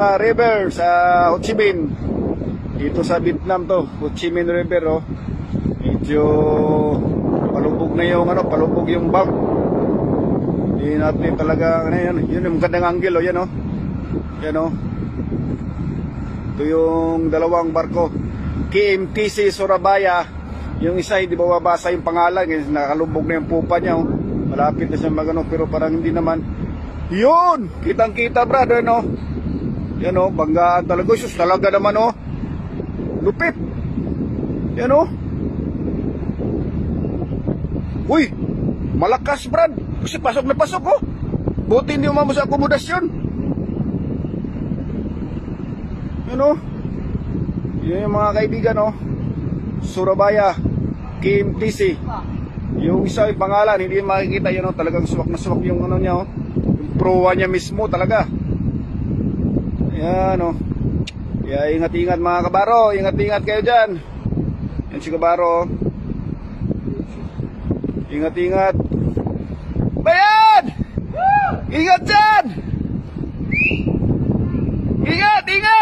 River sa Ho Chi Minh. Dito sa Vietnam to, Ho Chi Minh River, oh. Medyo palubog na yung palubog yung bank. Hindi natin talaga yan, yun yung magandang angle, oh, yan, oh. Yan, oh. Ito yung dalawang barko. KMTC Surabaya. Yung isa hindi mababasa yung pangalan, nakalubog na yung pupa niya, oh. Malapit na siya magano, pero parang hindi naman. Yun! Kitang-kita, brother, no? Yan, oh, banggaan talaga. Sus, talaga naman, oh. Lupit. Yan, oh. Uy, malakas, brad. Kasi pasok na pasok, oh. Buti hindi umamo sa akomodasyon. Yan, oh. Yan yung mga kaibigan, oh. Surabaya, KMTC. Yung isa yung pangalan, hindi makikita, yun, oh. Talagang suwak na suwak yung ano niya, oh. Yung proa niya mismo, talaga. Yan, oh. Kaya ingat-ingat mga kabaro. Ingat-ingat kayo dyan. Yan si kabaro, oh. Ingat-ingat. Bayan! Ingat dyan! Ingat, ingat!